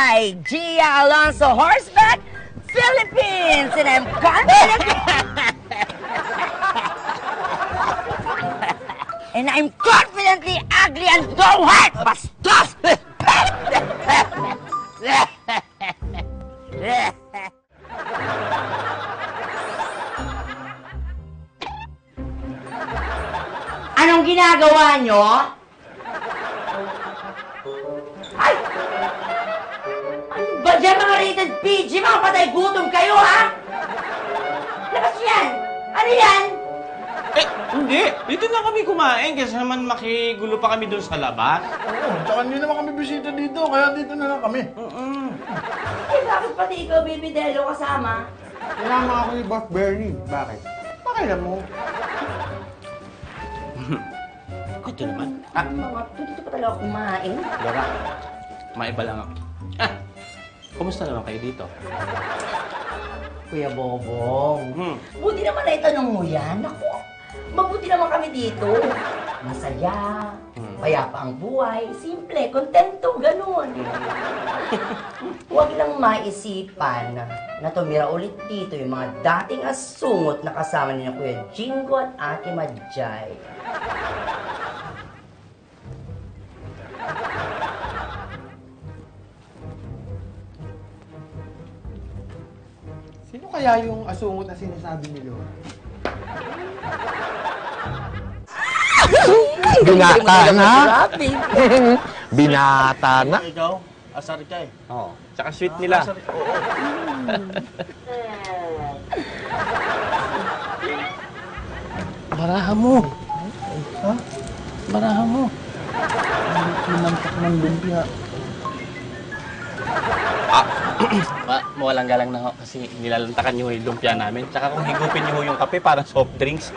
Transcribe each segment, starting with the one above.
by Gia Alonso Horseback, Philippines, and I'm confidently... and I'm confidently ugly and don't hurt, bastos! Anong ginagawa nyo? Ay! Ano ba dyan mga rated PG? Mga patay gutom kayo, ha? Labas yan! Ano yan? Eh, hindi. Dito na kami kumain kasi naman makigulo pa kami doon sa labas. Oo, tsaka hindi naman kami bisita dito, kaya dito na lang kami. Eh, bakit pati ikaw, Baby Delo, kasama? Kailangan ako ni Boss Bernie. Bakit? Pakailan mo. Ito naman. Mga dito pa talaga kumain. Dora, maiba lang ako. Kumusta naman kayo dito? Kuya Bobong, buti naman na itanong mo yan. Naku, mabuti naman kami dito. Masaya, payapa ang buhay, simple, kontento, ganun. Huwag lang maisipan na tumira ulit dito yung mga dating asungot na kasama ni Kuya Jingo at Ate Madjay. Sino kaya yung asungot na sinasabi ni Lord? Binata na. Binata na. Ikaw, asar ka eh. Oo. Tsaka sweet nila. Baraha mo. Ha? Baraha mo. Minantak ng lumpia. Mawalang galang na ho kasi nilalantakan niyo yung lumpia namin. Tsaka kung higupin niyo yung kape, parang soft drinks.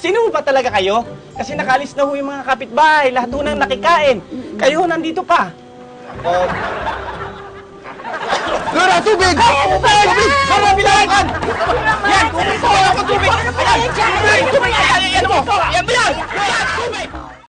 Sino ba talaga kayo? Kasi nakalis na ho yung mga kapitbahay. Lahat ho nang nakikain. Kayo nandito pa. Lora, tubig! Tubig! Sama, bilangan! Yan! Tubig! Tubig! Tubig! Tubig! Tubig! Yan mo! Yan mo yan! Tubig!